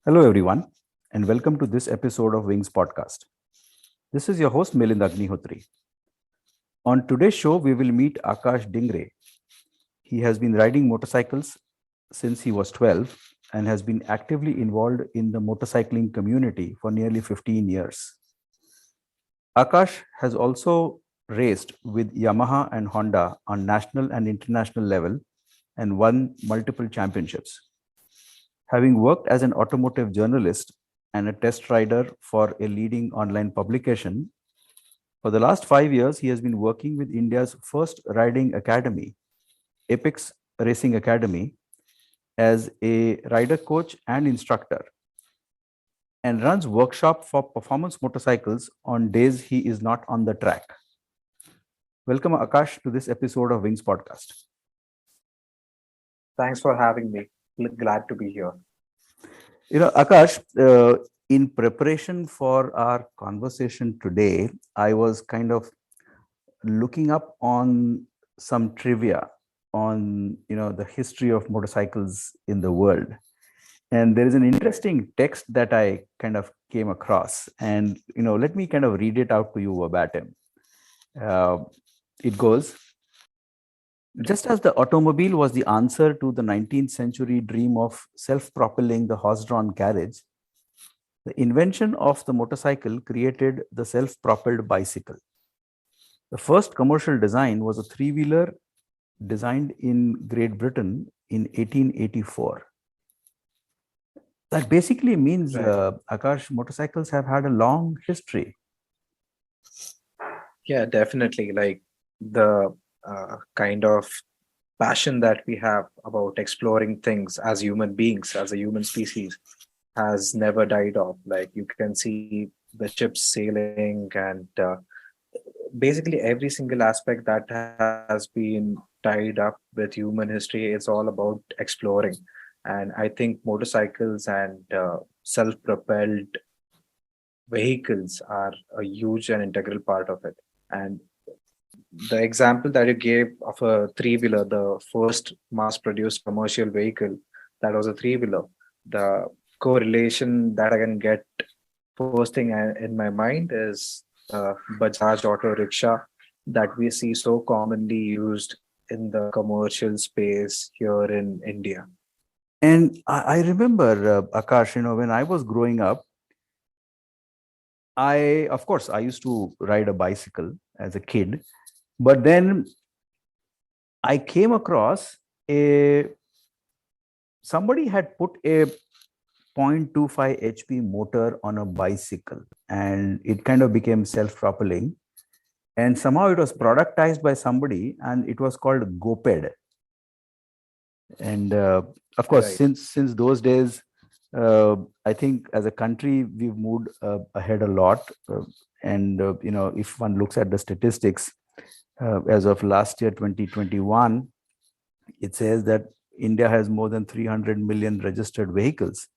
Hello, everyone, and welcome to this episode of Wings Podcast. This is your host, Milind Agnihotri. On today's show, we will meet Akash Dingare. He has been riding motorcycles since he was 12 and has been actively involved in the motorcycling community for nearly 15 years. Akash has also raced with Yamaha and Honda on national and international level and won multiple championships. Having worked as an automotive journalist and a test rider for a leading online publication, for the last 5 years, he has been working with India's first riding academy, Apex Racing Academy, as a rider coach and instructor, and runs workshop for performance motorcycles on days he is not on the track. Welcome, Akash, to this episode of Wings Podcast. Thanks for having me. Glad to be here. Akash, in preparation for our conversation today, I was kind of looking up on some trivia on the history of motorcycles in the world, and there is an interesting text that I kind of came across, and let me kind of read it out to you verbatim. uh, it goes, just as the automobile was the answer to the 19th century dream of self-propelling the horse-drawn carriage, the invention of the motorcycle created the self-propelled bicycle. The first commercial design was a three-wheeler designed in Great Britain in 1884. That basically means, Right. Akash, motorcycles have had a long history. Yeah, definitely. Like the kind of passion that we have about exploring things as human beings, as a human species, has never died off. Like you can see the ships sailing and basically every single aspect that has been tied up with human history is all about exploring. And I think motorcycles and self-propelled vehicles are a huge and integral part of it. And the example that you gave of a three wheeler, the first mass produced commercial vehicle, that was a three wheeler. The correlation that I can get first thing in my mind is Bajaj auto rickshaw that we see so commonly used in the commercial space here in India. And I remember, Akash, when I was growing up, of course, I used to ride a bicycle as a kid, but then I came across a somebody had put a 0.25 HP motor on a bicycle, and it kind of became self-propelling. And somehow it was productized by somebody, and it was called GoPed. And of course, Right. since those days, I think as a country we've moved ahead a lot. And if one looks at the statistics, as of last year, 2021, it says that India has more than 300 million registered vehicles,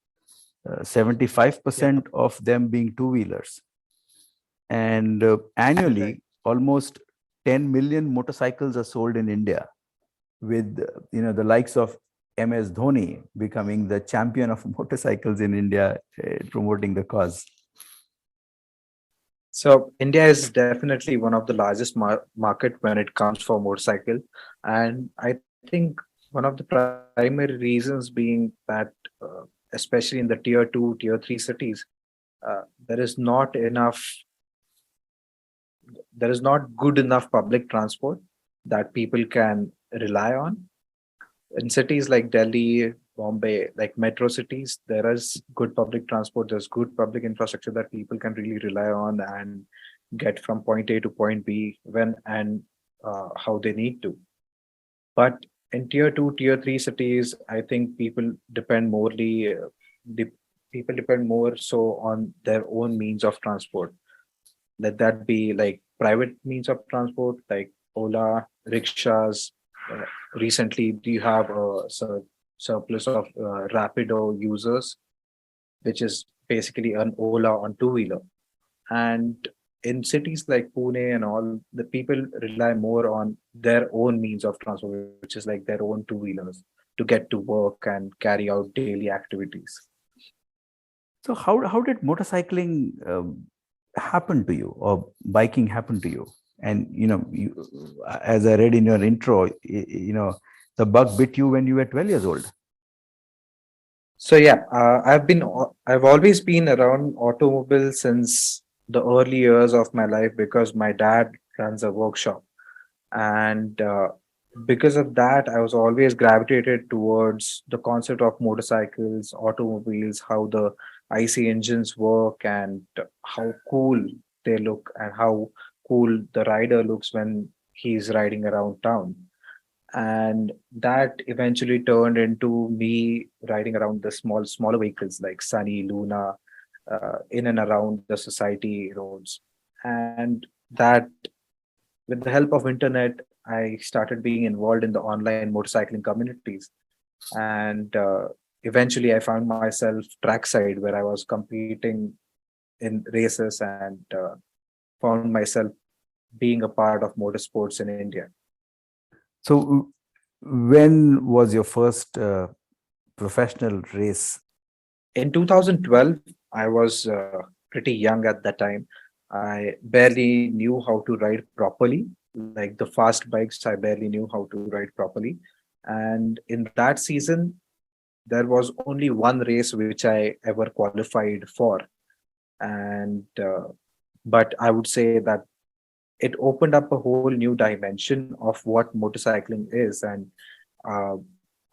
Yeah. 75% of them being two wheelers. And Right. annually, almost 10 million motorcycles are sold in India, with the likes of MS Dhoni becoming the champion of motorcycles in India, promoting the cause. So India is definitely one of the largest market when it comes for motorcycle, and I think one of the primary reasons being that, especially in the tier two, tier three cities, there is not enough, there is not good enough public transport that people can rely on. In cities like Delhi, Bombay, like metro cities, there is good public transport, there's good public infrastructure that people can really rely on and get from point A to point B when and how they need to. But in tier two, tier three cities, I think the people depend more so on their own means of transport. Let that be like private means of transport, like Ola, rickshaws. Uh, Recently, you have a surplus of Rapido users, which is basically an Ola on two wheeler. And in cities like Pune and all, the people rely more on their own means of transport, which is like their own two wheelers to get to work and carry out daily activities. So how did motorcycling happen to you, or biking happen to you? And as I read in your intro, the bug bit you when you were 12 years old. So yeah, I've always been around automobiles since the early years of my life because my dad runs a workshop, and because of that, I was always gravitated towards the concept of motorcycles, automobiles, how the IC engines work, and how cool they look, and how cool the rider looks when he's riding around town. And that eventually turned into me riding around the smaller vehicles like Sunny, Luna, in and around the society roads. And that, with the help of internet, I started being involved in the online motorcycling communities. And eventually I found myself trackside, where I was competing in races, and found myself being a part of motorsports in India. So when was your first professional race? In 2012, I was pretty young at that time. I barely knew how to ride properly. Like the fast bikes, I barely knew how to ride properly. And in that season, there was only one race which I ever qualified for. And but I would say that it opened up a whole new dimension of what motorcycling is, and uh,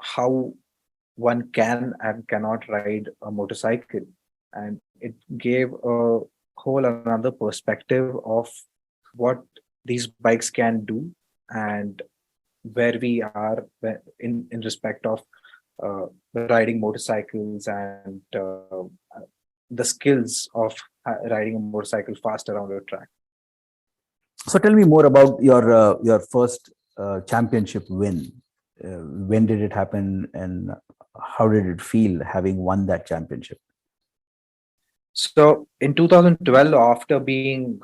how one can and cannot ride a motorcycle. And it gave a whole another perspective of what these bikes can do, and where we are in respect of uh, riding motorcycles, and the skills of riding a motorcycle fast around a track. So tell me more about your first championship win. When did it happen, and how did it feel having won that championship? So in 2012, after being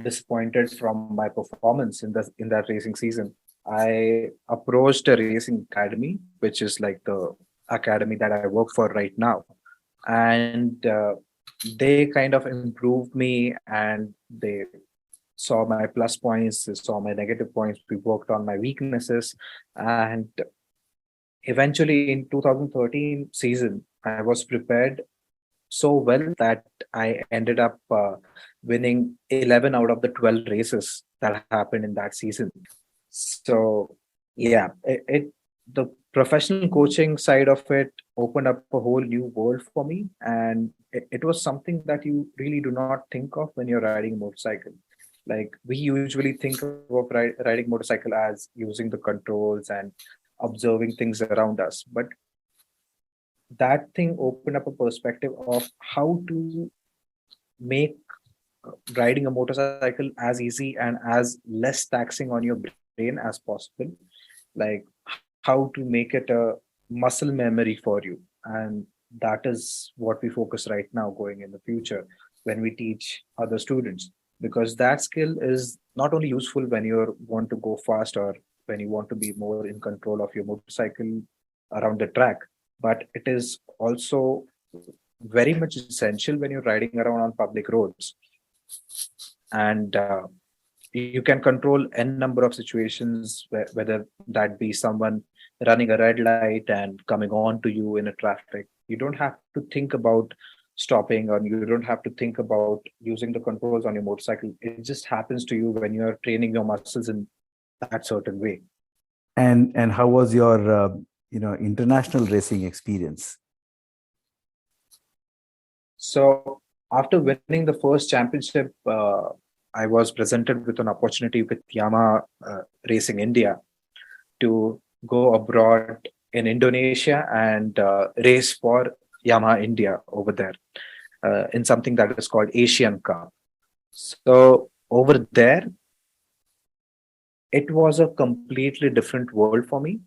disappointed from my performance in that racing season, I approached a racing academy, which is like the academy that I work for right now, and they kind of improved me, and they saw my plus points, they saw my negative points. We worked on my weaknesses, and eventually in 2013 season, I was prepared so well that I ended up winning 11 out of the 12 races that happened in that season. So, yeah, the professional coaching side of it opened up a whole new world for me. And it was something that you really do not think of when you're riding a motorcycle. Like, we usually think of riding motorcycle as using the controls and observing things around us. But that thing opened up a perspective of how to make riding a motorcycle as easy and as less taxing on your brain as possible, like how to make it a muscle memory for you. And that is what we focus right now going in the future when we teach other students, because that skill is not only useful when you want to go fast, or when you want to be more in control of your motorcycle around the track, but it is also very much essential when you're riding around on public roads. And you can control n number of situations, whether that be someone running a red light and coming on to you in a traffic. You don't have to think about stopping, or you don't have to think about using the controls on your motorcycle. It just happens to you when you're training your muscles in that certain way. And how was your international racing experience? So after winning the first championship, I was presented with an opportunity with Yamaha Racing India to go abroad in Indonesia and race for Yamaha India over there, in something that is called Asian Cup. So over there, it was a completely different world for me.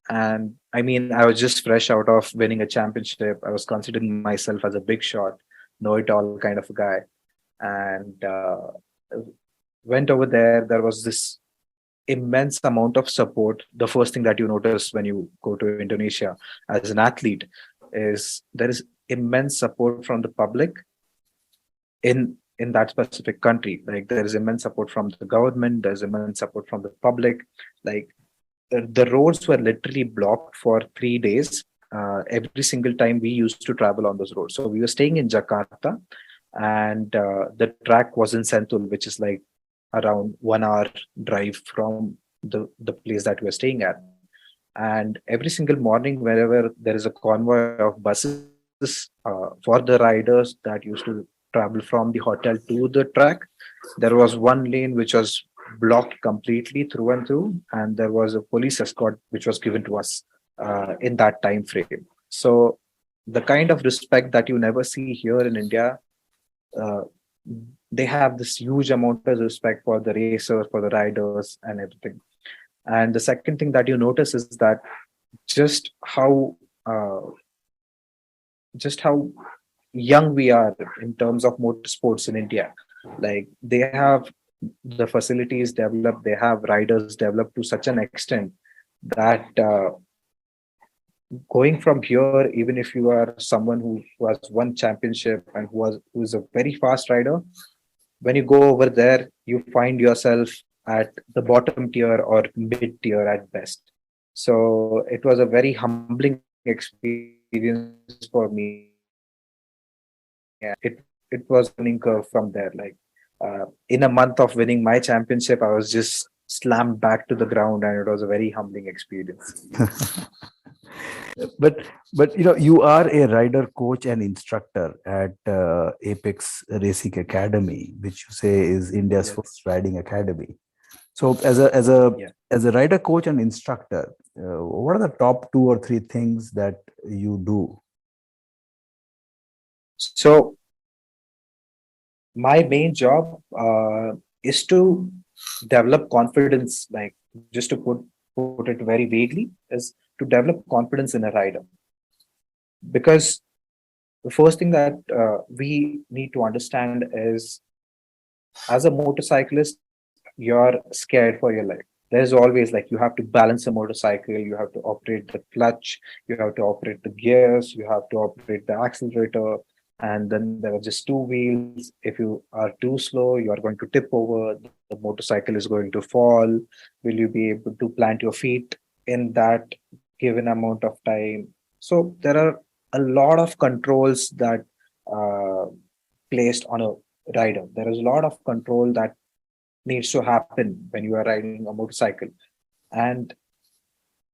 And I mean, I was just fresh out of winning a championship. I was considering myself as a big shot, know it all kind of a guy. And went over there. There was this immense amount of support. The first thing that you notice when you go to Indonesia as an athlete is there is immense support from the public in that specific country. Like there is immense support from the government, there's immense support from the public. Like the roads were literally blocked for 3 days. Every single time we used to travel on those roads. So we were staying in Jakarta, and the track was in Sentul, which is like around 1 hour drive from the place that we were staying at. And every single morning, wherever there is a convoy of buses for the riders that used to travel from the hotel to the track, there was one lane which was blocked completely through and through, and there was a police escort which was given to us in that time frame. So the kind of respect that you never see here in India, uh, they have this huge amount of respect for the racers, for the riders, and everything. And the second thing that you notice is that just how uh, just how young we are in terms of motorsports in India. Like they have the facilities developed, they have riders developed to such an extent that going from here, even if you are someone who has won championship and who is a very fast rider, when you go over there, you find yourself at the bottom tier or mid tier at best. So it was a very humbling experience for me, and it was a learning curve from there. Like in a month of winning my championship, I was just slammed back to the ground, and it was a very humbling experience. but you are a rider, coach, and instructor at Apex Racing Academy, which you say is India's Yes. first riding academy. So as a Yeah. rider, coach, and instructor, what are the top two or three things that you do? So my main job is to develop confidence. Like just to put it very vaguely, is to develop confidence in a rider. Because the first thing that we need to understand is, as a motorcyclist, you're scared for your life. There's always, like, you have to balance a motorcycle, you have to operate the clutch, you have to operate the gears, you have to operate the accelerator, and then there are just two wheels. If you are too slow, you are going to tip over, the motorcycle is going to fall. Will you be able to plant your feet in that given amount of time? So there are a lot of controls that uh, placed on a rider. There is a lot of control that needs to happen when you are riding a motorcycle. And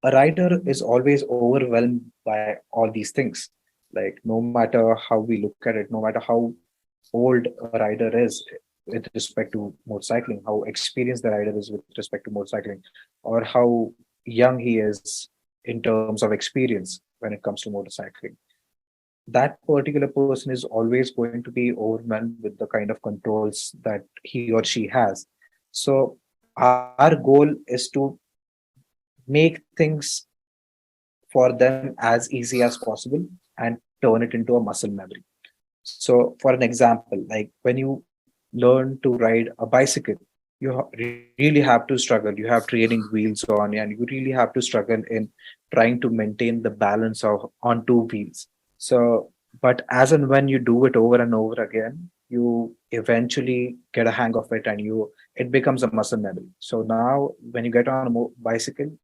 a rider is always overwhelmed by all these things. Like, no matter how we look at it, no matter how old a rider is with respect to motorcycling, how experienced the rider is with respect to motorcycling, or how young he is in terms of experience when it comes to motorcycling, that particular person is always going to be overwhelmed with the kind of controls that he or she has. So our goal is to make things for them as easy as possible and turn it into a muscle memory. So for an example, like when you learn to ride a bicycle, really have to struggle. You have training wheels on, and you really have to struggle in trying to maintain the balance of on two wheels. So, but as and when you do it over and over again, you eventually get a hang of it, and it becomes a muscle memory. So now, when you get on a bicycle,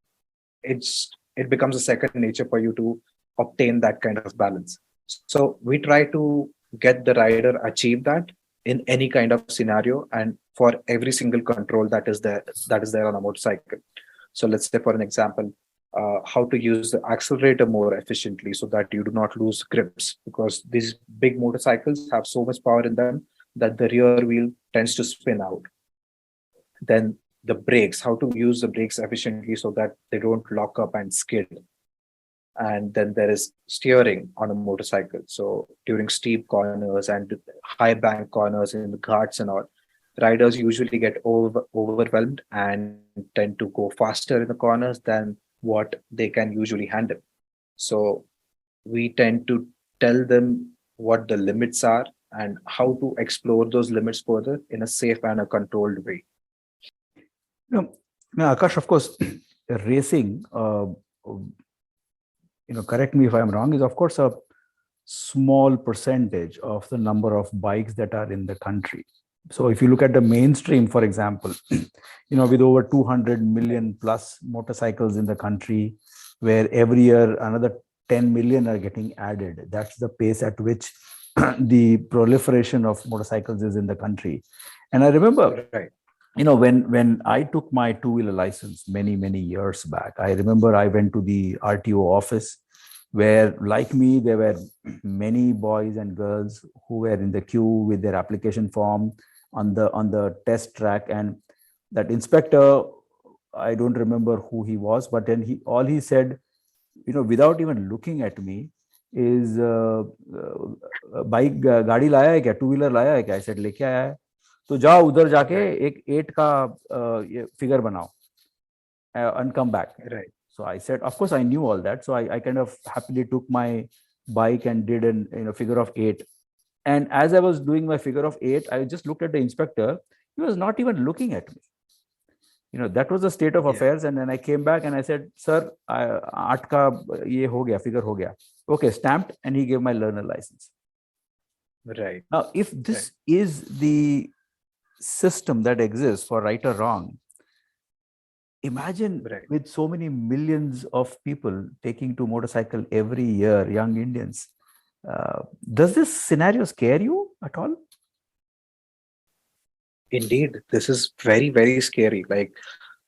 it becomes a second nature for you to obtain that kind of balance. So we try to get the rider achieve that in any kind of scenario, and for every single control that is there on a motorcycle. So let's say, for an example, how to use the accelerator more efficiently so that you do not lose grips, because these big motorcycles have so much power in them that the rear wheel tends to spin out. Then the brakes, how to use the brakes efficiently so that they don't lock up and skid. And then there is steering on a motorcycle. So during steep corners and high bank corners in the ghats and all, riders usually get overwhelmed and tend to go faster in the corners than what they can usually handle. So we tend to tell them what the limits are and how to explore those limits further in a safe and a controlled way. You know, Now, Akash, of course, racing, correct me if I'm wrong, is of course a small percentage of the number of bikes that are in the country. So if you look at the mainstream, for example, with over 200 million plus motorcycles in the country, where every year another 10 million are getting added, that's the pace at which the proliferation of motorcycles is in the country. And I remember, Right. when I took my two-wheeler license many years back, I remember I went to the RTO office, where, like me, there were many boys and girls who were in the queue with their application form on the test track. And that inspector, I don't remember who he was, but then he said, without even looking at me, is bike गाड़ी लाया है क्या, two wheeler लाया है क्या, I said लेके आया है, तो जाओ उधर जाके Right. एक 8 का ये फिगर बनाओ and come back. Right. So I said, of course I knew all that, so I kind of happily took my bike and did an figure of 8. And as I was doing my figure of 8, I just looked at the inspector. He was not even looking at me. That was the state of Yeah. affairs. And then I came back and I said, sir, 8 ka ye ho gaya, figure ho gaya. Okay, stamped. And he gave my learner license. Right. Now, if this is the system that exists for right or wrong, imagine Right. with so many millions of people taking to motorcycle every year, young Indians. Does this scenario scare you at all? Indeed, this is very, very scary. Like,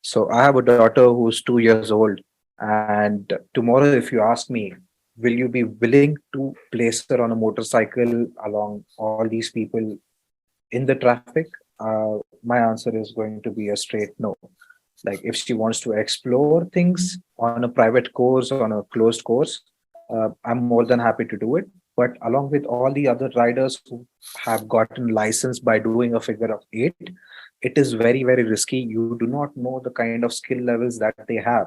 so I have a daughter who's 2 years old, and tomorrow, if you ask me, will you be willing to place her on a motorcycle along all these people in the traffic? My answer is going to be a straight no. Like, if she wants to explore things on a private course, on a closed course, I'm more than happy to do it. But along with all the other riders who have gotten licensed by doing a figure of 8, it is very, very risky. You do not know the kind of skill levels that they have,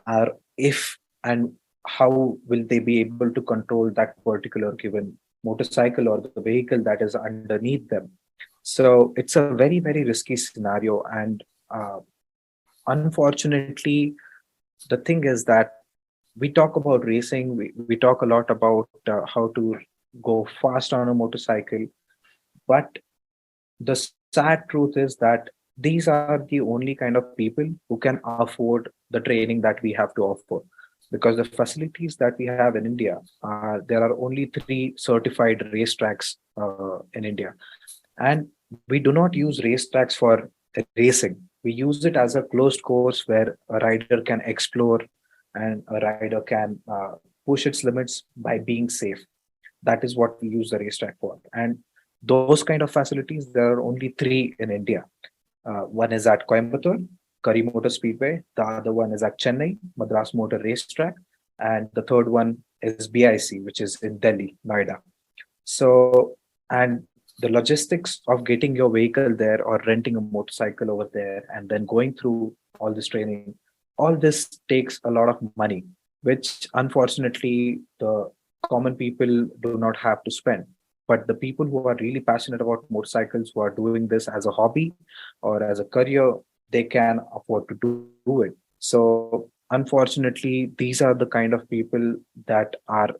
or if and how will they be able to control that particular given motorcycle or the vehicle that is underneath them. So it's a very, very risky scenario. And unfortunately, the thing is that we talk about racing, we talk a lot about how to go fast on a motorcycle, but the sad truth is that these are the only kind of people who can afford the training that we have to offer, because the facilities that we have in India, there are only 3 certified racetracks in India, and we do not use racetracks for racing. We use it as a closed course where a rider can explore and a rider can push its limits by being safe. That is what we use the racetrack for. And those kind of facilities, there are only 3 in India. One is at Coimbatore, Curry Motor Speedway. The other one is at Chennai, Madras Motor Racetrack. And the third one is BIC, which is in Delhi, Noida. So, and the logistics of getting your vehicle there or renting a motorcycle over there and then going through all this training, all this takes a lot of money, which unfortunately the common people do not have to spend. But the people who are really passionate about motorcycles, who are doing this as a hobby or as a career, they can afford to do it. So unfortunately, these are the kind of people that are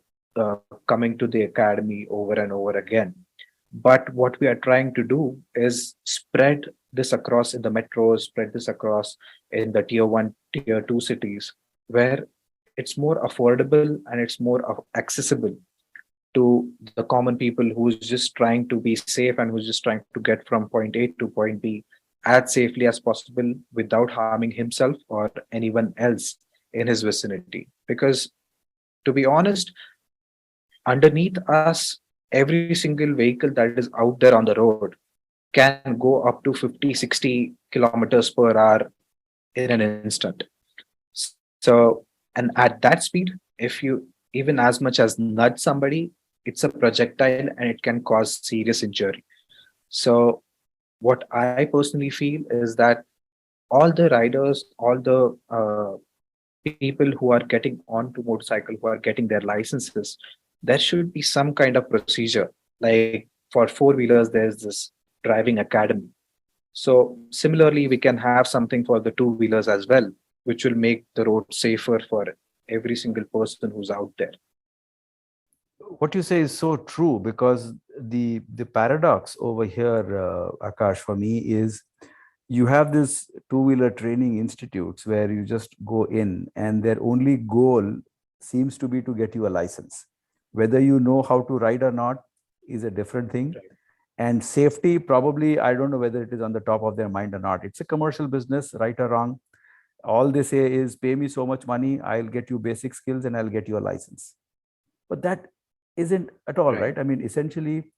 coming to the academy over and over again. But what we are trying to do is spread this across in the metros, spread this across in the tier 1, tier 2 cities, where it's more affordable and it's more accessible to the common people who's just trying to be safe and who's just trying to get from point A to point B as safely as possible without harming himself or anyone else in his vicinity. Because to be honest, underneath us, every single vehicle that is out there on the road can go up to 50, 60 kilometers per hour in an instant. So, and at that speed, if you even as much as nudge somebody, it's a projectile and it can cause serious injury. So, what I personally feel is that all the riders, all the people who are getting onto motorcycle, who are getting their licenses, there should be some kind of procedure. Like for four-wheelers, there's this driving academy. So similarly, we can have something for the two-wheelers as well, which will make the road safer for every single person who's out there. what you say is so true, because the paradox over here, Akash, for me is you have this two-wheeler training institutes where you just go in and their only goal seems to be to get you a license. Whether you know how to ride or not is a different thing. Right. And safety, probably, I don't know whether it is on the top of their mind or not. It's a commercial business, right or wrong. All they say is, pay me so much money, I'll get you basic skills and I'll get you a license. But that isn't at all Right. right. I mean, essentially,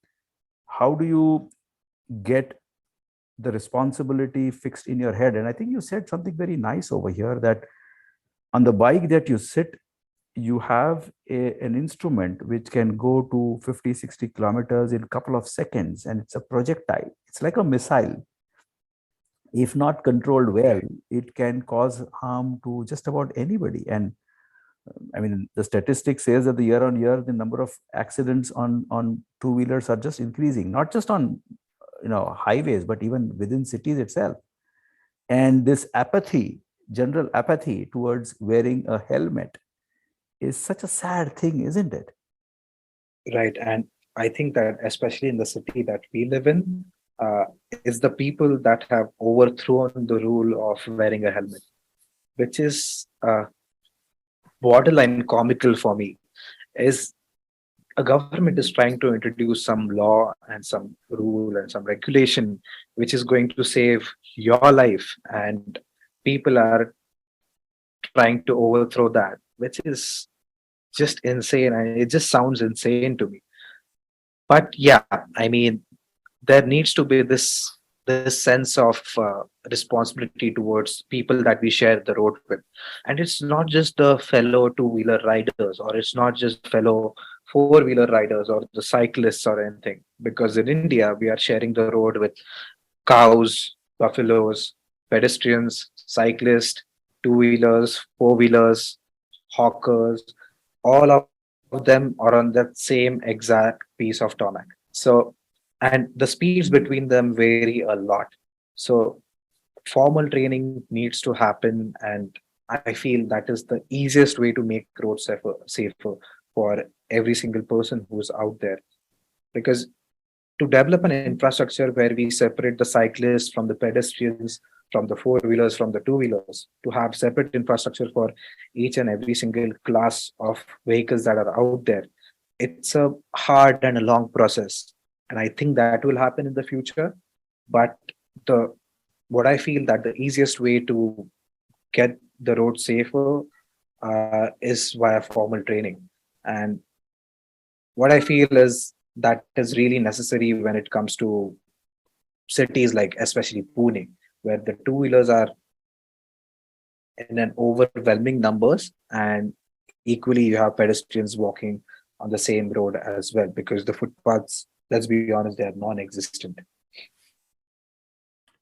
how do you get the responsibility fixed in your head? And I think you said something very nice over here, that on the bike that you sit, you have an instrument which can go to 50, 60 kilometers in a couple of seconds, and it's a projectile. It's like a missile. If not controlled well, Right. it can cause harm to just about anybody. And I mean, the statistics says that the year on year, the number of accidents on two wheelers are just increasing, not just on highways, but even within cities itself. And this apathy, general apathy towards wearing a helmet, is such a sad thing, isn't it? Right. And I think that especially in the city that we live in, is the people that have overthrown the rule of wearing a helmet, which is borderline comical for me. Is a government is trying to introduce some law and some rule and some regulation which is going to save your life, and people are trying to overthrow that, which is just insane, and it just sounds insane to me. But yeah, I mean, there needs to be this sense of responsibility towards people that we share the road with. And it's not just the fellow two-wheeler riders, or it's not just fellow four-wheeler riders or the cyclists or anything, because in India we are sharing the road with cows, buffaloes, pedestrians, cyclists, two-wheelers, four-wheelers, hawkers. All of them are on that same exact piece of tarmac. So, and the speeds between them vary a lot. So, formal training needs to happen, and I feel that is the easiest way to make roads safer for every single person who's out there. Because to develop an infrastructure where we separate the cyclists from the pedestrians, from the four wheelers from the two wheelers, to have separate infrastructure for each and every single class of vehicles that are out there, it's a hard and a long process. And I think that will happen in the future. But the what I feel that the easiest way to get the road safer is via formal training. And what I feel is that is really necessary when it comes to cities like especially Pune, where the two wheelers are in an overwhelming numbers, and equally you have pedestrians walking on the same road as well, because the footpaths, let's be honest, they are non-existent.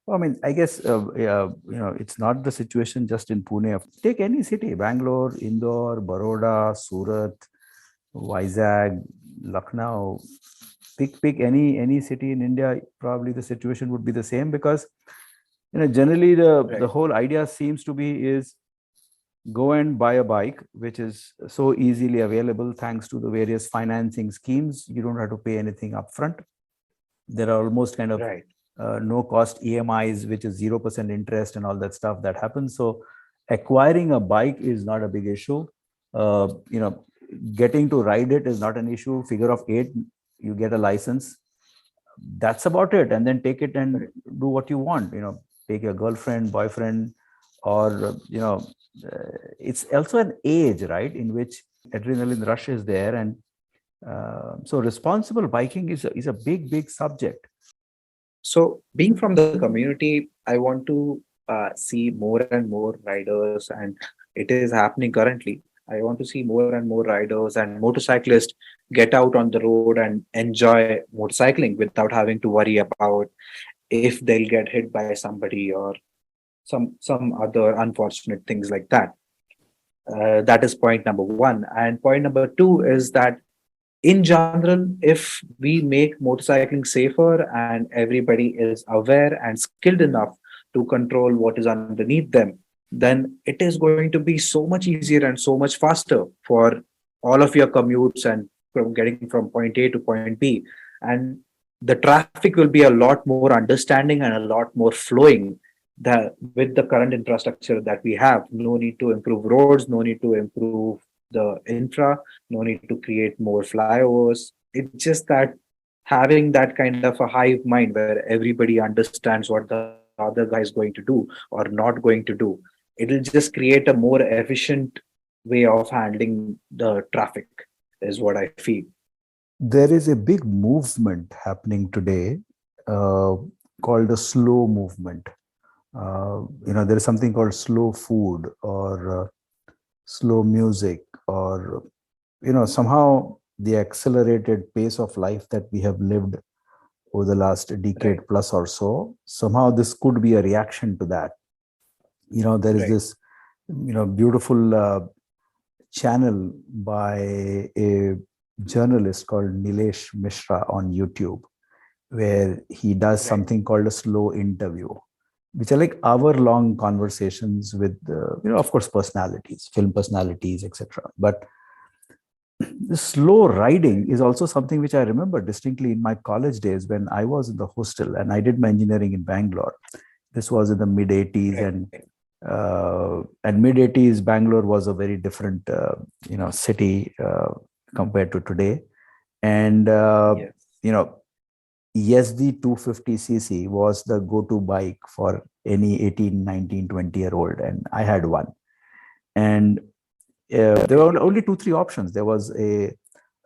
Well, I mean, I guess it's not the situation just in Pune. Take any city: Bangalore, Indore, Baroda, Surat, Vizag, Lucknow. Pick any city in India. Probably the situation would be the same, because generally the Right. whole idea seems to be is go and buy a bike, which is so easily available thanks to the various financing schemes. You don't have to pay anything upfront. There are almost kind of Right. no cost EMIs, which is 0% interest and all that stuff that happens. So acquiring a bike is not a big issue. Getting to ride it is not an issue. Figure of eight, you get a license. That's about it. And then take it and Right. do what you want. Take your girlfriend, boyfriend, or it's also an age, right, in which adrenaline rush is there. And so responsible biking is a big subject. So, being from the community, I want to see more and more riders, and it is happening currently. I want to see more and more riders and motorcyclists get out on the road and enjoy motorcycling without having to worry about if they'll get hit by somebody or some other unfortunate things like that. That is point number one. And point number two is that in general, if we make motorcycling safer and everybody is aware and skilled enough to control what is underneath them, then it is going to be so much easier and so much faster for all of your commutes and from getting from point A to point B. And the traffic will be a lot more understanding and a lot more flowing that with the current infrastructure that we have. No need to improve roads, no need to improve the infra, no need to create more flyovers. It's just that having that kind of a hive mind where everybody understands what the other guy is going to do or not going to do, it'll just create a more efficient way of handling the traffic, is what I feel. There is a big movement happening today uh, called the slow movement. There is something called slow food or slow music, or somehow the accelerated pace of life that we have lived over the last decade Right, plus or so. Somehow this could be a reaction to that. There is right, this beautiful channel by a journalist called Nilesh Mishra on YouTube, where he does right. something called a slow interview, which are like hour-long conversations with, of course, personalities, film personalities, etc. But the slow riding Right, is also something which I remember distinctly in my college days when I was in the hostel and I did my engineering in Bangalore. This was in the mid 80s, right. and mid 80s Bangalore was a very different city compared to today. And Yes. you know ESD 250cc was the go-to bike for any 18, 19, 20-year old, and I had one. And there Right, were only two, three options. There was a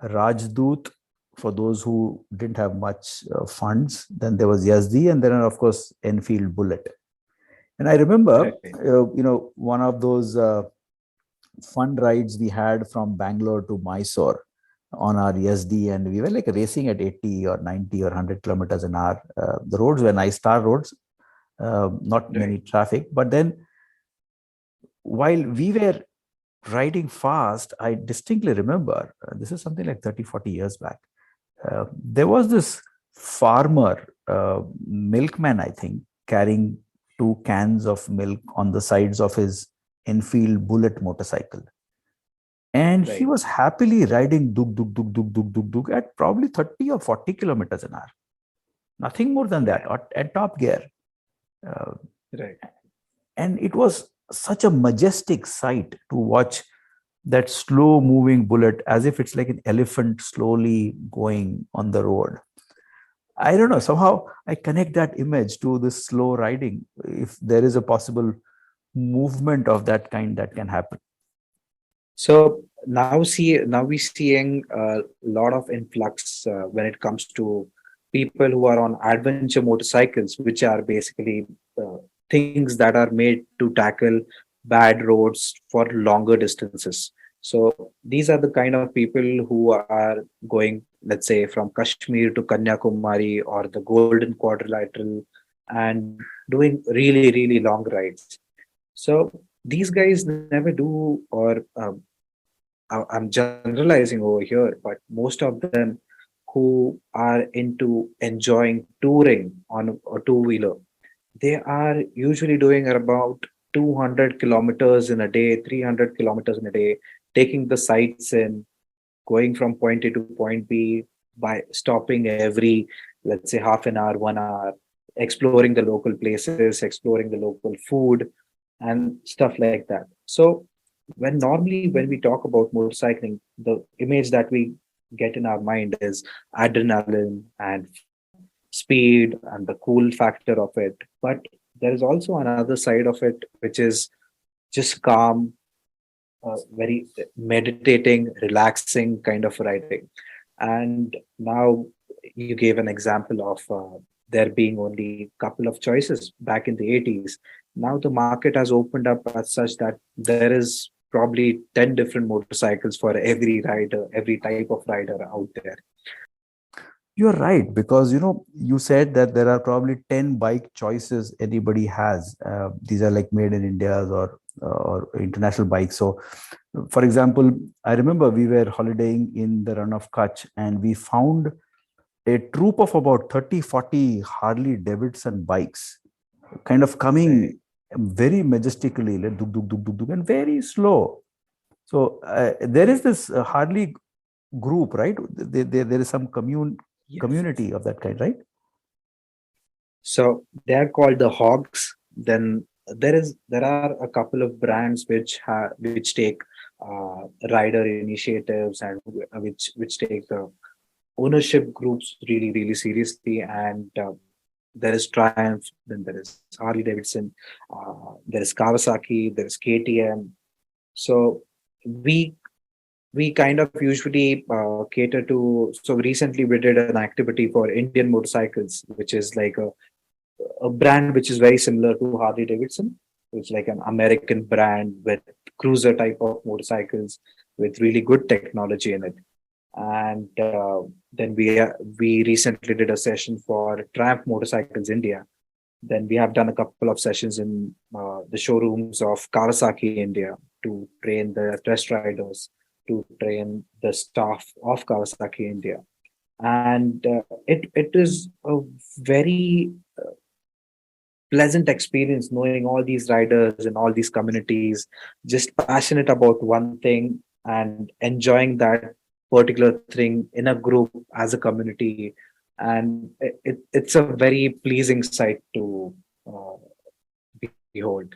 Rajdoot for those who didn't have much funds. Then there was Yazdi, and then of course Enfield Bullet. And I remember, right, one of those fun rides we had from Bangalore to Mysore on our SD, and we were like racing at 80 or 90 or 100 kilometers an hour. The roads were nice tar roads, not right. many traffic. But then while we were riding fast, I distinctly remember, this is something like 30, 40 years back. There was this farmer, milkman, I think, carrying two cans of milk on the sides of his Enfield Bullet motorcycle. And he Right. was happily riding duk, duk, duk, duk, duk, duk, duk at probably 30 or 40 kilometers an hour. Nothing more than that, Man. at top gear. Uh, Right. and it was such a majestic sight to watch that slow moving bullet as if it's like an elephant slowly going on the road. I don't know, Right. somehow I connect that image to this slow riding. If there is a possible movement of that kind that can happen. So now we seeing a lot of influx when it comes to people who are on adventure motorcycles, which are basically uh, things that are made to tackle bad roads for longer distances. So these are the kind of people who are going, let's say, from Kashmir to Kanyakumari or the Golden Quadrilateral, and doing really, really long rides. So these guys never do, or I'm generalizing over here, but most of them who are into enjoying touring on a two wheeler, they are usually doing about 200 kilometers in a day, 300 kilometers in a day, taking the sights in, going from point A to point B by stopping every, let's say, half an hour, 1 hour, exploring the local places, exploring the local food, and stuff like that. So when we talk about motorcycling, the image that we get in our mind is adrenaline and speed and the cool factor of it. But there is also another side of it, which is just calm, very meditating, relaxing kind of riding. And now you gave an example of there being only a couple of choices back in the 80s. Now the market has opened up as such that there is probably 10 different motorcycles for every rider, every type of rider out there. You're right, because you said that there are probably 10 bike choices anybody has. These are like made in India or international bikes. So, for example, I remember we were holidaying in the run of Kutch and we found a troop of about 30, 40 Harley Davidson bikes kind of Right, coming very majestically, like duk, duk, duk, duk, duk, and very slow. So there is this Harley group, right? There is some Yes. community of that kind, right? So they are called the hogs. Then there are a couple of brands which take rider initiatives, and which take the ownership groups really seriously. And there is Triumph, then there is Harley Davidson, there is Kawasaki, there is KTM. So we we kind of usually cater to. So recently we did an activity for Indian motorcycles, which is like a brand which is very similar to Harley Davidson. It's like an American brand with cruiser type of motorcycles with really good technology in it. And then we recently did a session for Triumph Motorcycles India. Then we have done a couple of sessions in the showrooms of Kawasaki India to train the test riders, to train the staff of Kawasaki India. And it is a very pleasant experience knowing all these riders and all these communities just passionate about one thing and enjoying that particular thing in a group as a community. And it's a very pleasing sight to uh, behold.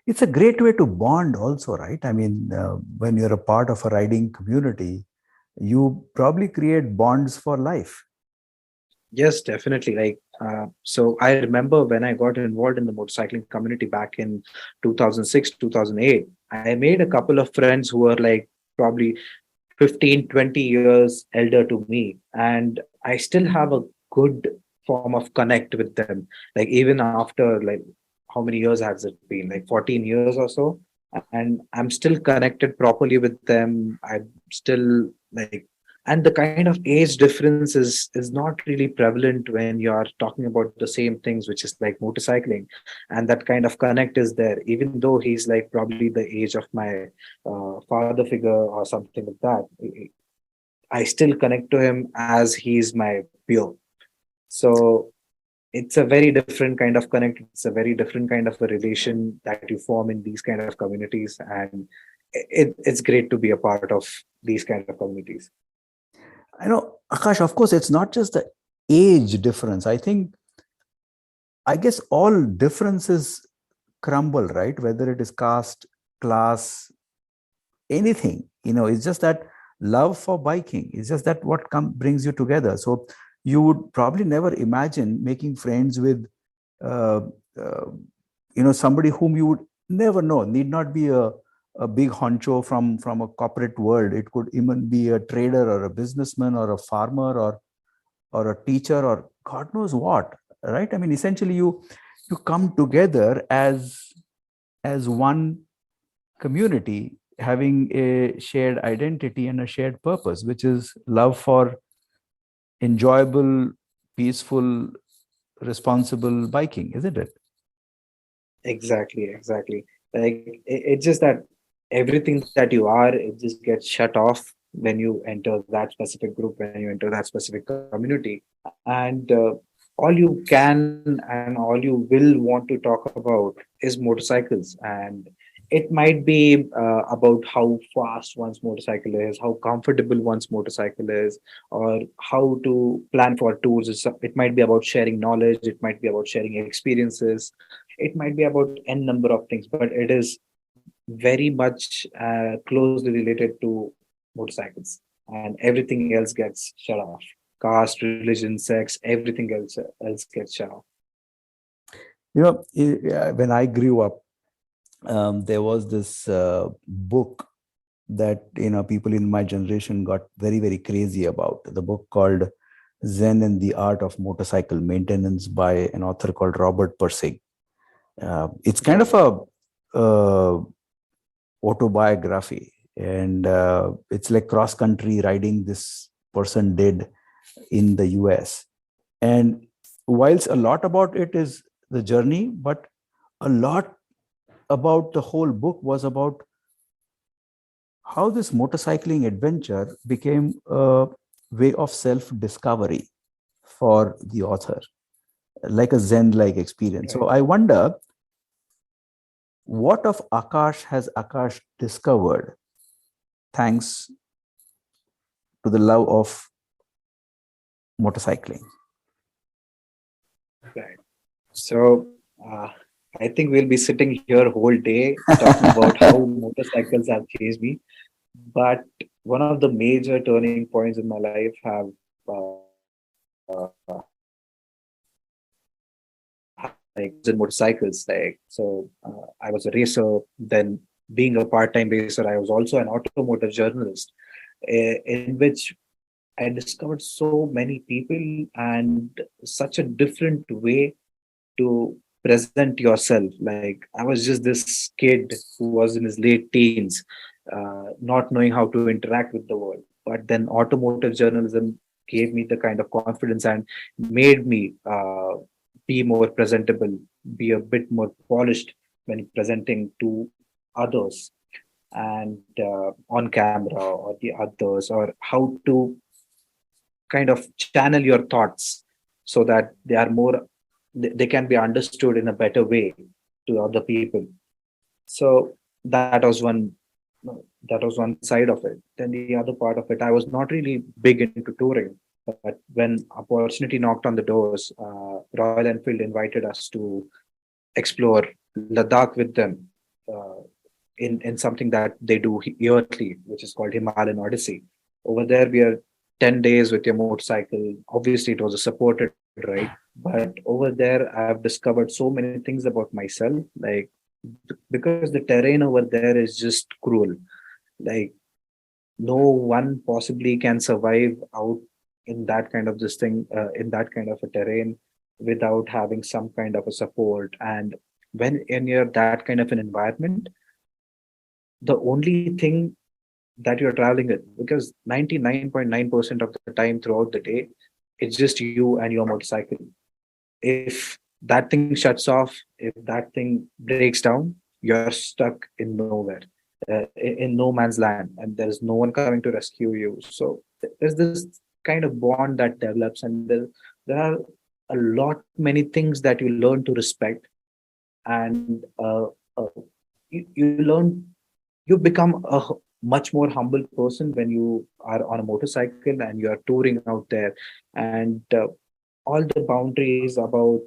It's a great way to bond also, right? I mean, when you're a part of a riding community, you probably create bonds for life. Yes, definitely. So I remember when I got involved in the motorcycling community back in 2006, 2008, I made a couple of friends who were like probably 15, 20 years elder to me. And I still have a good form of connect with them. Like even after like how many years has it been? Like 14 years or so. And I'm still connected properly with them. I'm still like, and the kind of age difference is not really prevalent when you're talking about the same things, which is like motorcycling. And that kind of connect is there, even though he's like probably the age of my father figure or something like that. I still connect to him as he's my peer. So it's a very different kind of connect. It's a very different kind of a relation that you form in these kind of communities. And it's great to be a part of these kind of communities. I know, Akash, of course, it's not just the age difference. I guess all differences crumble, right? Whether it is caste, class, anything, it's just that love for biking. It's just that what brings you together. So you would probably never imagine making friends with, uh, uh, somebody whom you would never know. Need not be a big honcho from a corporate world. It could even be a trader or a businessman or a farmer or a teacher or God knows what, right? I mean, essentially, you come together as one community having a shared identity and a shared purpose, which is love for enjoyable, peaceful, responsible biking, isn't it? Exactly. Like it's just that everything that you are, it just gets shut off when you enter that specific group, when you enter that specific community. And all you can and all you will want to talk about is motorcycles. And it might be about how fast one's motorcycle is, how comfortable one's motorcycle is, or how to plan for tours. It might be about sharing knowledge, it might be about sharing experiences, it might be about n number of things, but it is very much closely related to motorcycles, and everything else gets shut off. Caste, religion, sex, everything else gets shut off. When I grew up, there was this book that people in my generation got very very crazy about. The book called Zen and the Art of Motorcycle Maintenance by an author called Robert Persig. It's kind of a autobiography, and it's like cross country riding this person did in the US. And whilst a lot about it is the journey, but a lot about the whole book was about how this motorcycling adventure became a way of self discovery for the author, like a Zen like experience. So Right. I wonder, what of Akash has Akash discovered thanks to the love of motorcycling? Right. So I think we'll be sitting here whole day talking about how motorcycles have changed me. But one of the major turning points in my life have like in motorcycles. Like so, I was a racer. Then being a part-time racer, I was also an automotive journalist, in which I discovered so many people and such a different way to present yourself. Like I was just this kid who was in his late teens, not knowing how to interact with the world. But then automotive journalism gave me the kind of confidence and made me be more presentable, be a bit more polished when presenting to others and on camera or the others, or how to kind of channel your thoughts so that they are more they can be understood in a better way to other people. So that was one side of it. Then the other part of it, I was not really big into touring, but when opportunity knocked on the doors, Royal Enfield invited us to explore Ladakh with them, in something that they do yearly, which is called Himalayan Odyssey. Over there, we are 10 days with your motorcycle. Obviously, it was a supported ride, but over there, I've discovered so many things about myself. Like, because the terrain over there is just cruel. Like, no one possibly can survive out in that kind of this thing, in that kind of a terrain without having some kind of a support. And when in you're that kind of an environment, the only thing that you're traveling with, because 99.9% of the time throughout the day, it's just you and your motorcycle. If that thing shuts off, if that thing breaks down, you're stuck in nowhere, in no man's land, and there's no one coming to rescue you. So there's this kind of bond that develops, and there are a lot many things that you learn to respect, and you learn, you become a much more humble person when you are on a motorcycle and you are touring out there, and all the boundaries about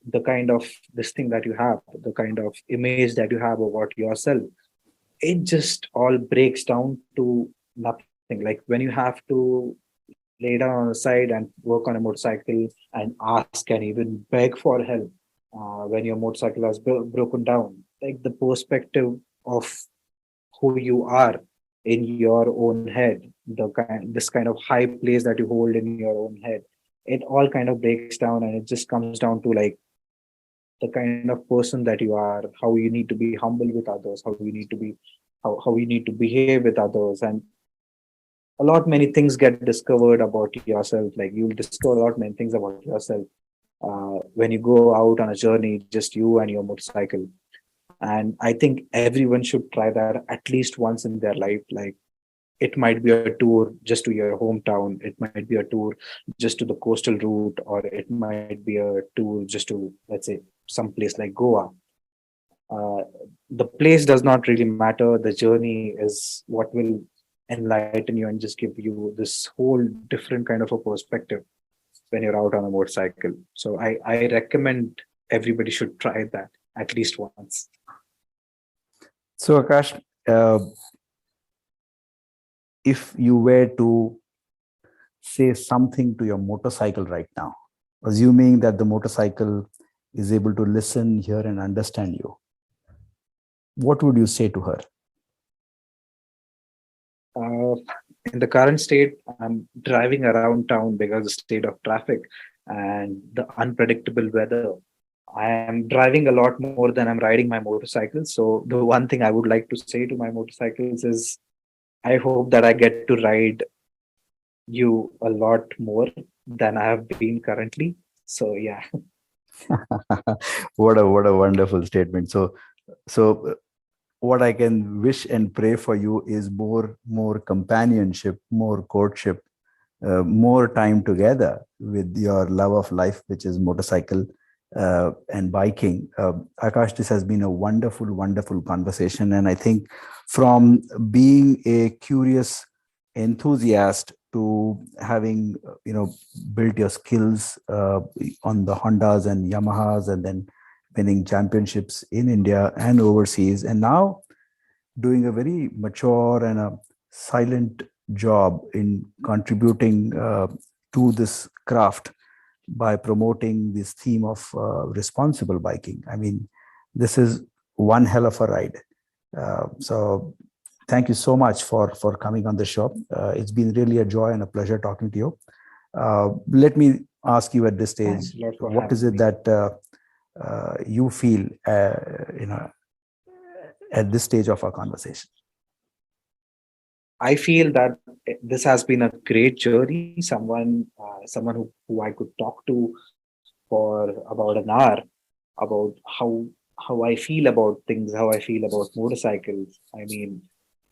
the kind of this thing that you have, the kind of image that you have about yourself, it just all breaks down to nothing. Like when you have to lay down on the side and work on a motorcycle and ask and even beg for help, when your motorcycle has broken down, like the perspective of who you are in your own head, this kind of high place that you hold in your own head, it all kind of breaks down, and it just comes down to like the kind of person that you are, how you need to be humble with others, how you need to be, how you need to behave with others, and a lot many things get discovered about yourself. Like you'll discover a lot many things about yourself when you go out on a journey, just you and your motorcycle. And I think everyone should try that at least once in their life. Like it might be a tour just to your hometown, it might be a tour just to the coastal route, or it might be a tour just to, let's say, some place like Goa. uh, the place does not really matter, the journey is what will enlighten you and just give you this whole different kind of a perspective when you're out on a motorcycle. So I recommend everybody should try that at least once. So, Akash, uh, if you were to say something to your motorcycle right now, assuming that the motorcycle is able to listen, hear, and understand you, what would you say to her? Uh, in the current state, I'm driving around town because of the state of traffic and the unpredictable weather. I am driving a lot more than I'm riding my motorcycle. So the one thing I would like to say to my motorcycles is, I hope that I get to ride you a lot more than I have been currently. So yeah. What a wonderful statement. So what I can wish and pray for you is more companionship, more courtship, more time together with your love of life, which is motorcycle and biking. Akash, this has been a wonderful conversation, and I think from being a curious enthusiast to having built your skills on the Hondas and Yamahas, and then winning championships in India and overseas, and now doing a very mature and a silent job in contributing to this craft by promoting this theme of responsible biking. I mean, this is one hell of a ride. So thank you so much for coming on the show. It's been really a joy and a pleasure talking to you. Let me ask you at this stage, Thanks a lot for what is having it me. that you feel, at this stage of our conversation? I feel that this has been a great journey. Someone who I could talk to for about an hour about how I feel about things, how I feel about motorcycles. I mean,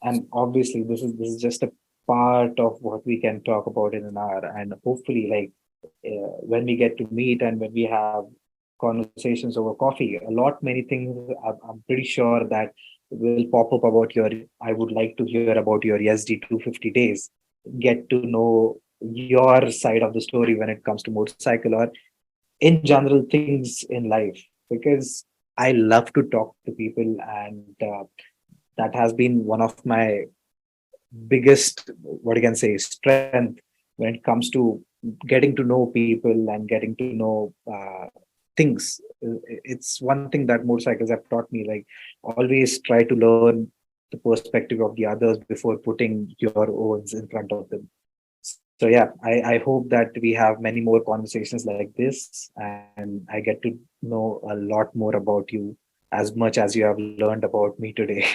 and obviously this is just a part of what we can talk about in an hour. And hopefully, when we get to meet and when we have conversations over coffee, a lot many things I'm pretty sure that will pop up about your. I would like to hear about your SD 250 days. Get to know your side of the story when it comes to motorcycle or in general things in life, because I love to talk to people, and that has been one of my biggest, what I can say, strength when it comes to getting to know people and getting to know things. It's one thing that motorcycles have taught me. Like, always try to learn the perspective of the others before putting your own in front of them. So yeah, I hope that we have many more conversations like this, and I get to know a lot more about you as much as you have learned about me today.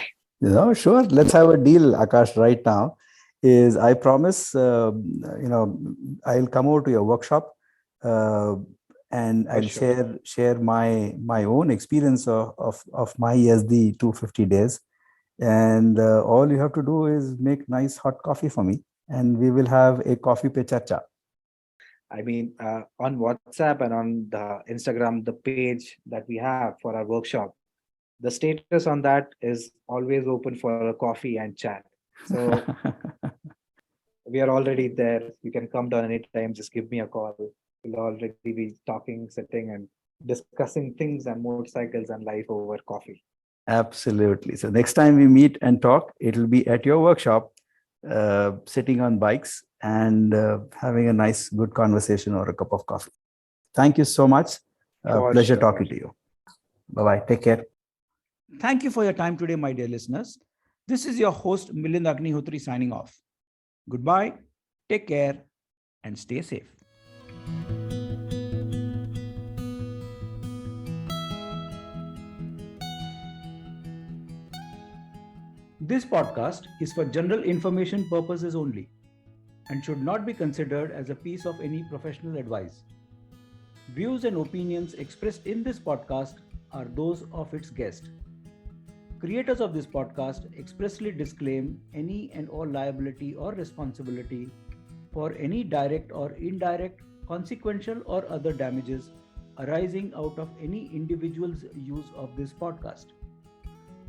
Sure. Let's have a deal, Akash, right now. Is I promise, I'll come over to your workshop, uh, and For I'll sure. share my own experience of my ESD 250 days. And all you have to do is make nice hot coffee for me, and we will have a coffee pe chacha. I mean, on WhatsApp and on the Instagram, the page that we have for our workshop, the status on that is always open for a coffee and chat. So we are already there. You can come down anytime. Just give me a call. We'll already be talking, sitting, and discussing things and motorcycles and life over coffee. Absolutely. So next time we meet and talk, it'll be at your workshop, sitting on bikes and having a nice, good conversation or a cup of coffee. Thank you so much. For Pleasure sure. talking to you. Bye bye. Take care. Thank you for your time today, my dear listeners. This is your host, Milind Agnihotri, signing off. Goodbye, take care, and stay safe. This podcast is for general information purposes only and should not be considered as a piece of any professional advice. Views and opinions expressed in this podcast are those of its guest. Creators of this podcast expressly disclaim any and all liability or responsibility for any direct or indirect, consequential, or other damages arising out of any individual's use of this podcast.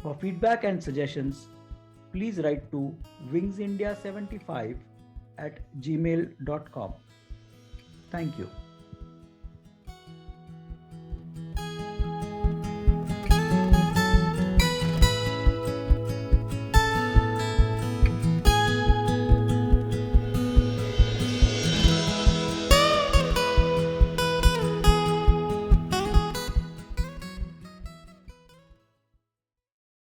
For feedback and suggestions, please write to wingsindia75 at gmail.com. Thank you.